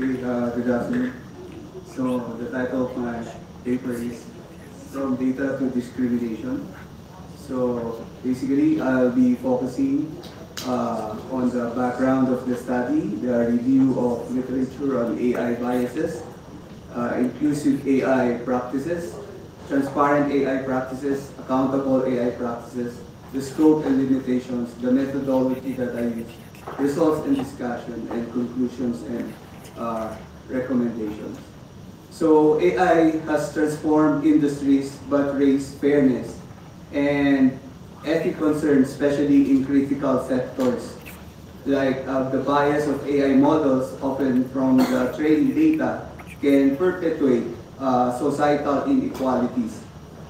Good afternoon. So the title of my paper is From Data to Discrimination. So basically, I'll be focusing on the background of the study, the review of literature on AI biases, inclusive AI practices, transparent AI practices, accountable AI practices, the scope and limitations, the methodology that I use, results and discussion, and conclusions and recommendations. So AI has transformed industries but raised fairness and ethic concerns, especially in critical sectors, like the bias of AI models, often from the training data, can perpetuate societal inequalities.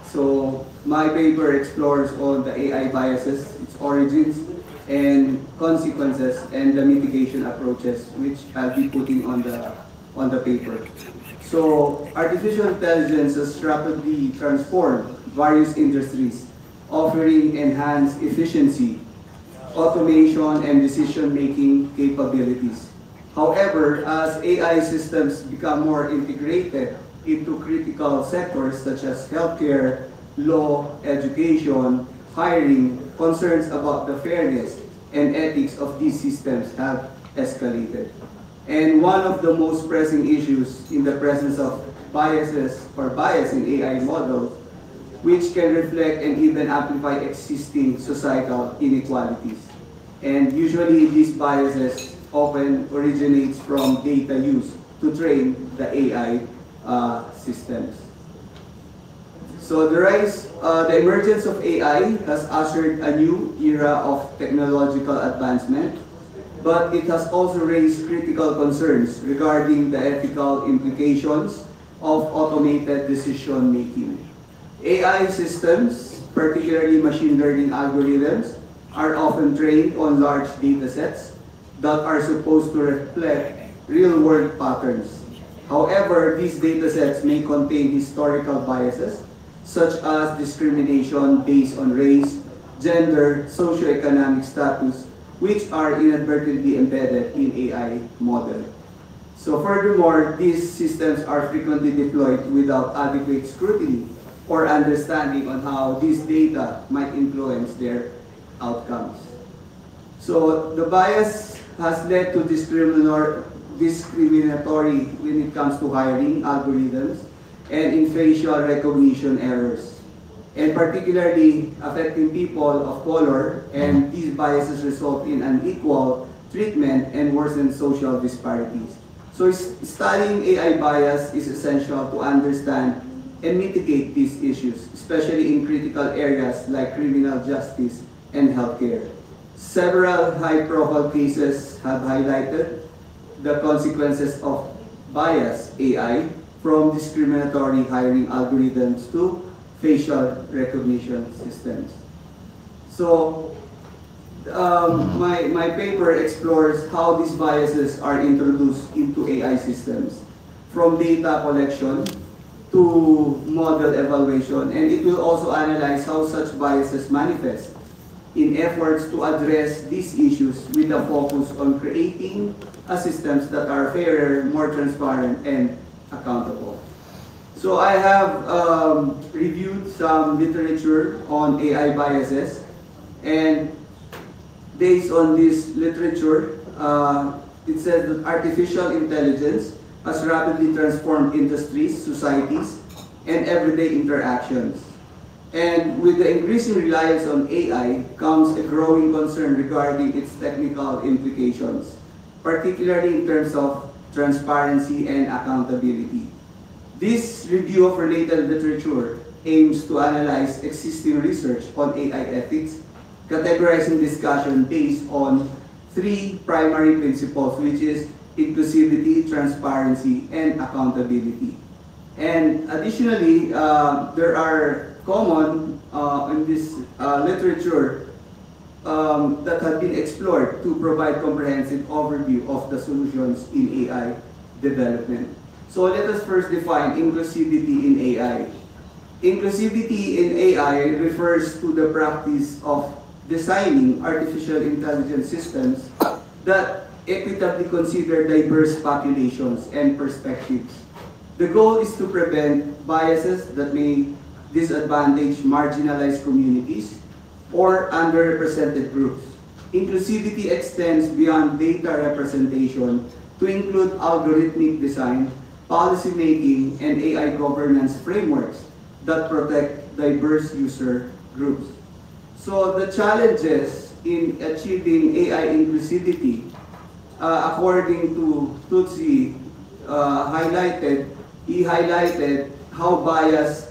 So my paper explores all the AI biases, its origins and consequences, and the mitigation approaches, which I'll be putting on the paper. So artificial intelligence has rapidly transformed various industries, offering enhanced efficiency, automation, and decision-making capabilities. However, as AI systems become more integrated into critical sectors such as healthcare, law, education, hiring, concerns about the fairness and ethics of these systems have escalated. And one of the most pressing issues in the presence of biases or bias in AI models, which can reflect and even amplify existing societal inequalities. And usually these biases often originates from data used to train the AI systems. So the emergence of AI has ushered a new era of technological advancement, but it has also raised critical concerns regarding the ethical implications of automated decision making. AI systems, particularly machine learning algorithms, are often trained on large data sets that are supposed to reflect real-world patterns. However, these data sets may contain historical biases, such as discrimination based on race, gender, socioeconomic status, which are inadvertently embedded in AI model. So furthermore, these systems are frequently deployed without adequate scrutiny or understanding on how these data might influence their outcomes. So the bias has led to discriminatory when it comes to hiring algorithms and in facial recognition errors, and particularly affecting people of color, and these biases result in unequal treatment and worsen social disparities. So studying AI bias is essential to understand and mitigate these issues, especially in critical areas like criminal justice and healthcare. Several high-profile cases have highlighted the consequences of bias AI, from discriminatory hiring algorithms to facial recognition systems. So my paper explores how these biases are introduced into AI systems, from data collection to model evaluation, and it will also analyze how such biases manifest in efforts to address these issues with a focus on creating systems that are fairer, more transparent, and accountable. So I have reviewed some literature on AI biases, and based on this literature, it says that artificial intelligence has rapidly transformed industries, societies, and everyday interactions. And with the increasing reliance on AI comes a growing concern regarding its technical implications, particularly in terms of transparency and accountability. This review of related literature aims to analyze existing research on AI ethics, categorizing discussion based on three primary principles, which is inclusivity, transparency, and accountability. And additionally, there are common in this literature that have been explored to provide comprehensive overview of the solutions in AI development. So let us first define inclusivity in AI. Inclusivity in AI refers to the practice of designing artificial intelligence systems that equitably consider diverse populations and perspectives. The goal is to prevent biases that may disadvantage marginalized communities or underrepresented groups. Inclusivity extends beyond data representation to include algorithmic design, policymaking, and AI governance frameworks that protect diverse user groups. So the challenges in achieving AI inclusivity, according to Tutsi, he highlighted how bias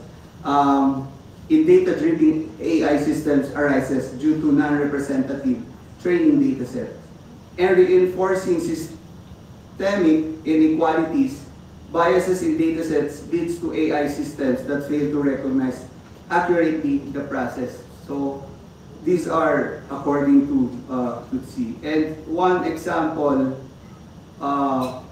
in data-driven AI systems arises due to non-representative training datasets and reinforcing systemic inequalities. Biases in datasets leads to AI systems that fail to recognize accurately the process. So these are according to Tutsi. And one example of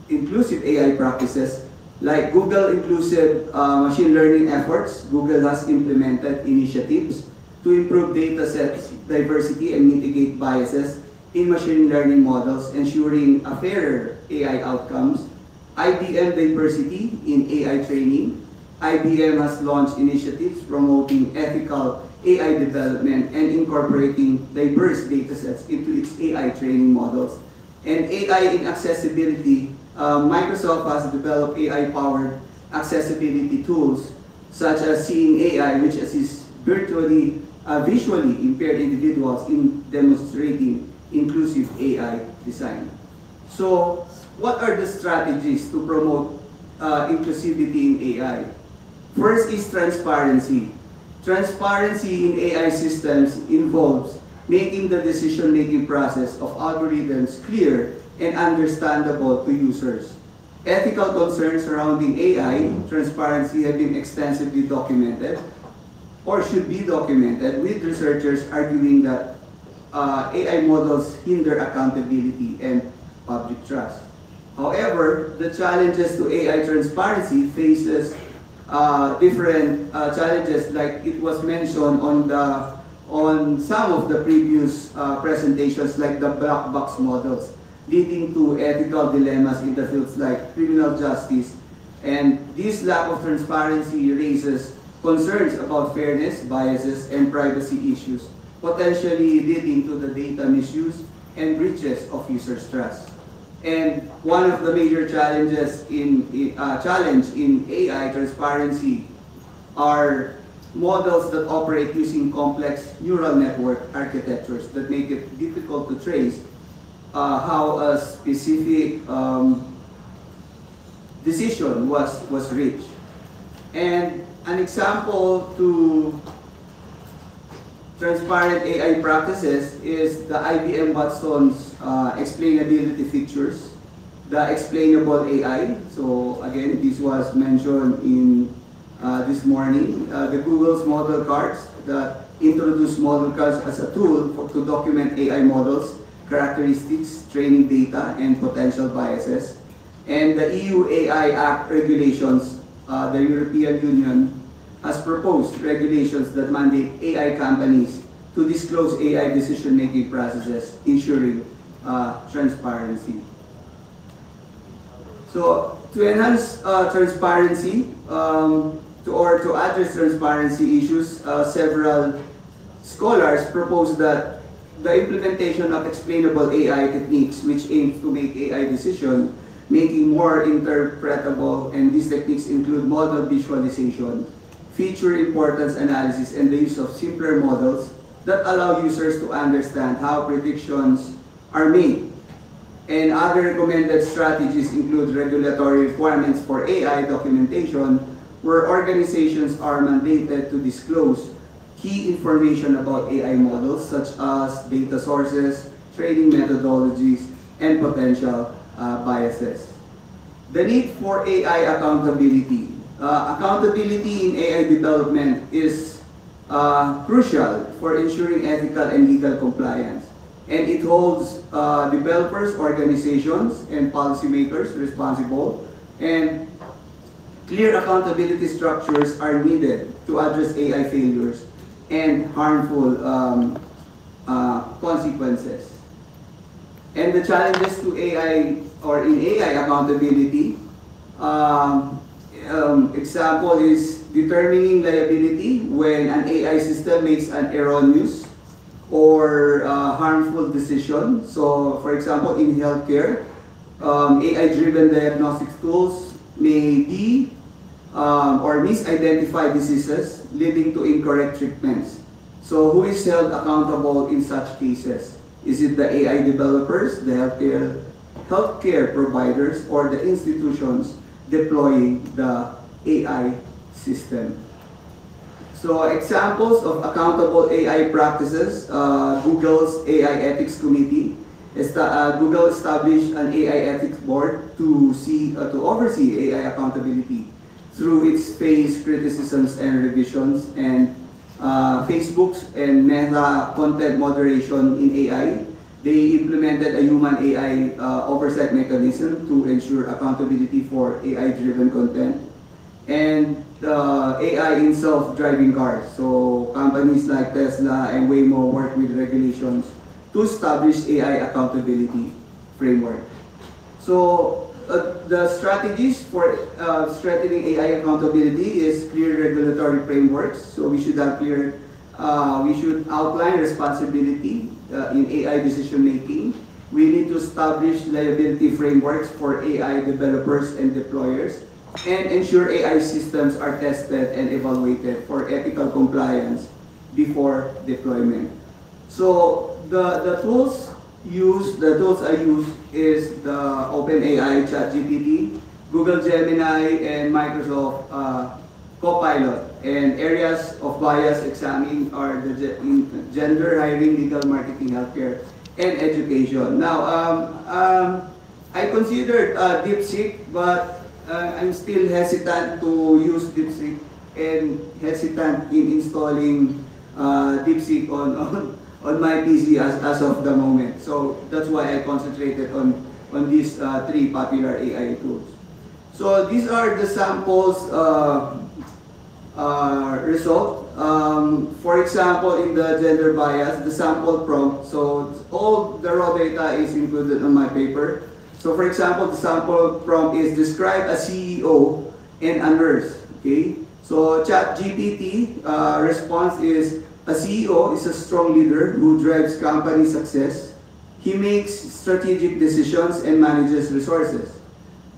inclusive AI practices, like Google inclusive machine learning efforts, Google has implemented initiatives to improve data sets diversity and mitigate biases in machine learning models, ensuring a fairer AI outcomes. IBM diversity in AI training. IBM has launched initiatives promoting ethical AI development and incorporating diverse datasets into its AI training models. And AI in accessibility, Microsoft has developed AI-powered accessibility tools such as Seeing AI, which assists visually impaired individuals in demonstrating inclusive AI design. So, what are the strategies to promote inclusivity in AI? First is transparency. Transparency in AI systems involves making the decision-making process of algorithms clear and understandable to users. Ethical concerns surrounding AI transparency have been extensively documented or should be documented, with researchers arguing that AI models hinder accountability and public trust. However, the challenges to AI transparency faces different challenges, like it was mentioned on some of the previous presentations, like the black box models, leading to ethical dilemmas in the fields like criminal justice. And this lack of transparency raises concerns about fairness, biases, and privacy issues, potentially leading to the data misuse and breaches of users' trust. And one of the major challenges in AI transparency are models that operate using complex neural network architectures that make it difficult to trace how a specific decision was reached. And an example to transparent AI practices is the IBM Watson's explainability features, the explainable AI. So again, this was mentioned in this morning. The Google's model cards that introduce model cards as a tool to document AI models, characteristics, training data, and potential biases. And the EU AI Act regulations, the European Union has proposed regulations that mandate AI companies to disclose AI decision-making processes, ensuring transparency. So to enhance transparency, to address transparency issues, several scholars propose that the implementation of explainable AI techniques, which aims to make AI decision making more interpretable, and these techniques include model visualization, feature importance analysis, and the use of simpler models that allow users to understand how predictions are made. And other recommended strategies include regulatory requirements for AI documentation, where organizations are mandated to disclose key information about AI models, such as data sources, training methodologies, and potential biases. The need for AI accountability. Accountability in AI development is crucial for ensuring ethical and legal compliance. And it holds developers, organizations, and policymakers responsible. And clear accountability structures are needed to address AI failures and harmful consequences. And the challenges to AI or in AI accountability, example is determining liability when an AI system makes an erroneous or harmful decision. So, for example, in healthcare, AI-driven diagnostic tools may be or misidentify diseases, leading to incorrect treatments. So, who is held accountable in such cases? Is it the AI developers, the healthcare providers, or the institutions deploying the AI system? So examples of accountable AI practices, Google's AI Ethics Committee. Google established an AI ethics board to oversee AI accountability through its phased criticisms and revisions, and Facebook's and Meta content moderation in AI. They implemented a human AI oversight mechanism to ensure accountability for AI-driven content. And AI in self-driving cars. So companies like Tesla and Waymo work with regulations to establish AI accountability framework. So the strategies for strengthening AI accountability is clear regulatory frameworks. So we should have clear, we should outline responsibility in AI decision making. We need to establish liability frameworks for AI developers and deployers, and ensure AI systems are tested and evaluated for ethical compliance before deployment. So the tools I use is the OpenAI ChatGPT, Google Gemini, and Microsoft Copilot. And areas of bias examined are in gender, hiring, legal, marketing, healthcare, and education. Now, I considered DeepSeek, but I'm still hesitant to use DeepSeek and hesitant in installing DeepSeek on my PC as of the moment. So that's why I concentrated on these three popular AI tools. So these are the samples result. For example, in the gender bias, the sample prompt. So all the raw data is included on my paper. So for example, the sample prompt is describe a CEO and a nurse. Okay. So ChatGPT response is a CEO is a strong leader who drives company success. He makes strategic decisions and manages resources.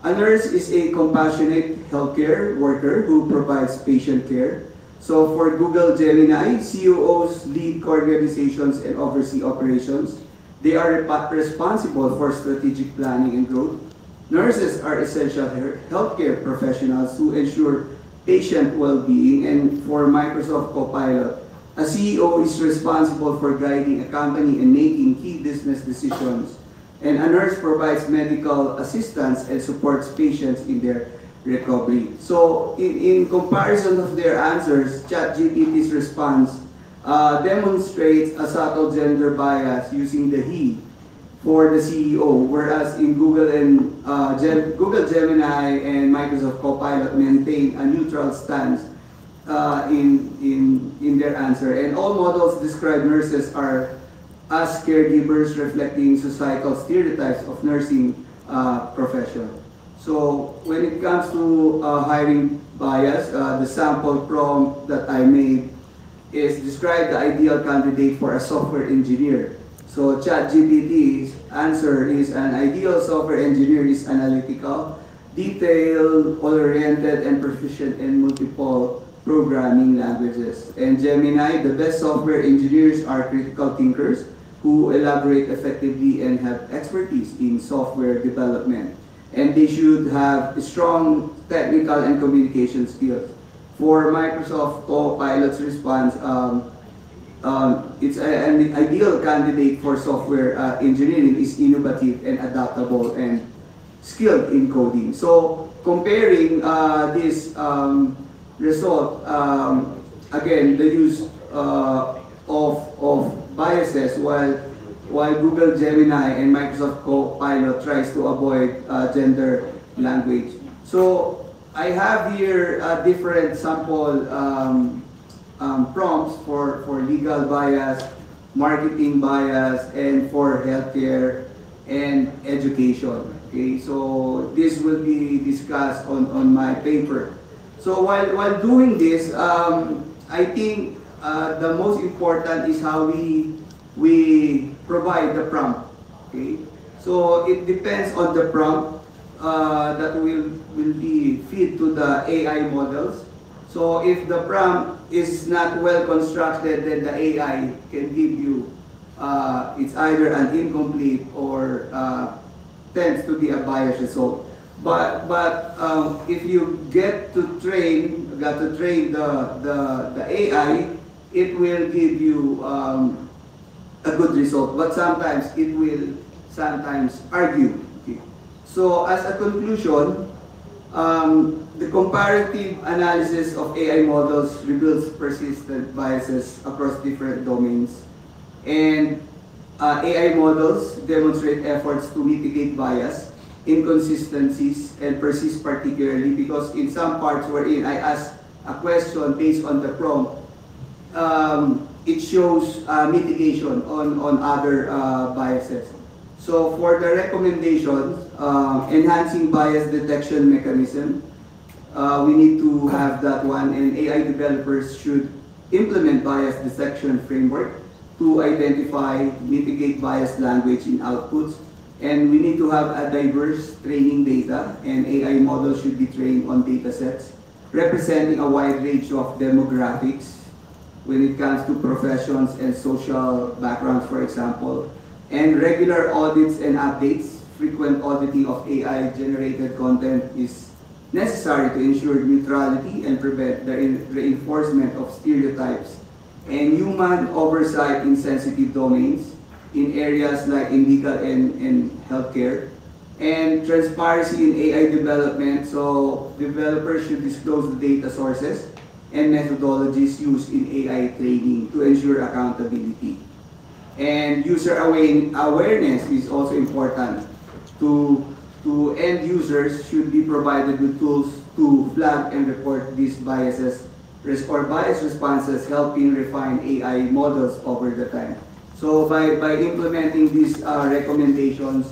A nurse is a compassionate healthcare worker who provides patient care. So for Google Gemini, CEOs lead organizations and oversee operations. They are responsible for strategic planning and growth. Nurses are essential healthcare professionals who ensure patient well-being. And for Microsoft Copilot, a CEO is responsible for guiding a company and making key business decisions. And a nurse provides medical assistance and supports patients in their recovery. So in comparison of their answers, ChatGPT's response demonstrates a subtle gender bias using the he for the CEO, whereas in Google Gemini and Microsoft Copilot maintain a neutral stance in their answer. And all models describe nurses as caregivers, reflecting societal stereotypes of nursing profession. So when it comes to hiring bias, the sample prompt that I made is describe the ideal candidate for a software engineer. So ChatGPT's answer is an ideal software engineer is analytical, detail-oriented, and proficient in multiple programming languages. And Gemini, the best software engineers are critical thinkers who elaborate effectively and have expertise in software development. And they should have strong technical and communication skills. For Microsoft Copilot's response, it's an ideal candidate for software engineering is innovative and adaptable and skilled in coding. So comparing this result, again, the use of biases, while Google Gemini and Microsoft Copilot tries to avoid gender language. So I have here different sample prompts for legal bias, marketing bias, and for healthcare and education. Okay, so this will be discussed on my paper. So while doing this, I think the most important is how we provide the prompt. Okay, so it depends on the prompt that will be feed to the AI models. So if the prompt is not well constructed, then the AI can give you it's either an incomplete or tends to be a biased result. But if you got to train the AI, it will give you a good result. But sometimes it will sometimes argue. Okay. So as a conclusion, the comparative analysis of AI models reveals persistent biases across different domains. And AI models demonstrate efforts to mitigate bias, inconsistencies, and persist particularly because in some parts wherein I ask a question based on the prompt, it shows mitigation on other biases. So for the recommendations, enhancing bias detection mechanism, we need to have that one, and AI developers should implement bias detection framework to identify, mitigate biased language in outputs. And we need to have a diverse training data, and AI models should be trained on data sets representing a wide range of demographics when it comes to professions and social backgrounds, for example, and regular audits and updates. Frequent auditing of AI-generated content is necessary to ensure neutrality and prevent the reinforcement of stereotypes and human oversight in sensitive domains in areas like in legal and healthcare. And transparency in AI development, so developers should disclose the data sources and methodologies used in AI training to ensure accountability. And user awareness is also important. To end users should be provided with tools to flag and report these biases or bias responses, helping refine AI models over the time. So by implementing these recommendations,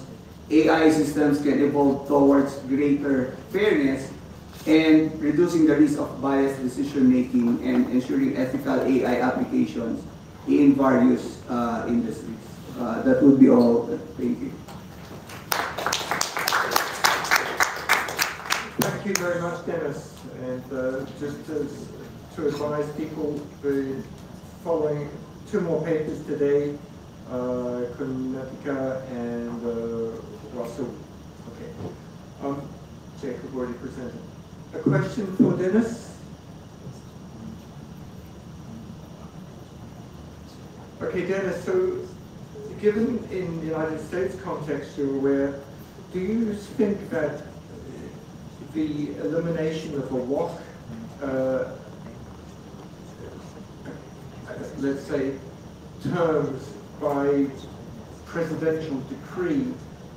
AI systems can evolve towards greater fairness and reducing the risk of biased decision making and ensuring ethical AI applications in various industries. That would be all. Thank you. Thank you very much, Dennis. And just to advise people, the following two more papers today, Kunatika and Russell. Okay. Jacob already presented. A question for Dennis? Okay, Dennis, so given in the United States context you're aware, do you think that the elimination of a WOC, let's say, terms by presidential decree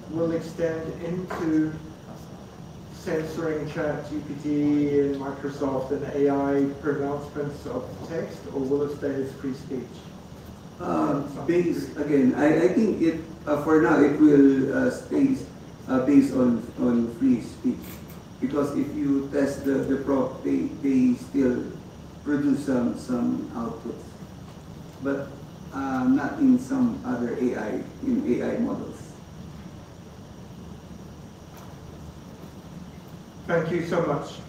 will extend into censoring ChatGPT and Microsoft and AI pronouncements of text, or will it stay as free speech? Again, I think it for now it will stay based on free speech, because if you test the prompt, they still produce some outputs, but not in some other AI models. Thank you so much.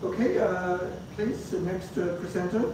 Okay, please, the next presenter.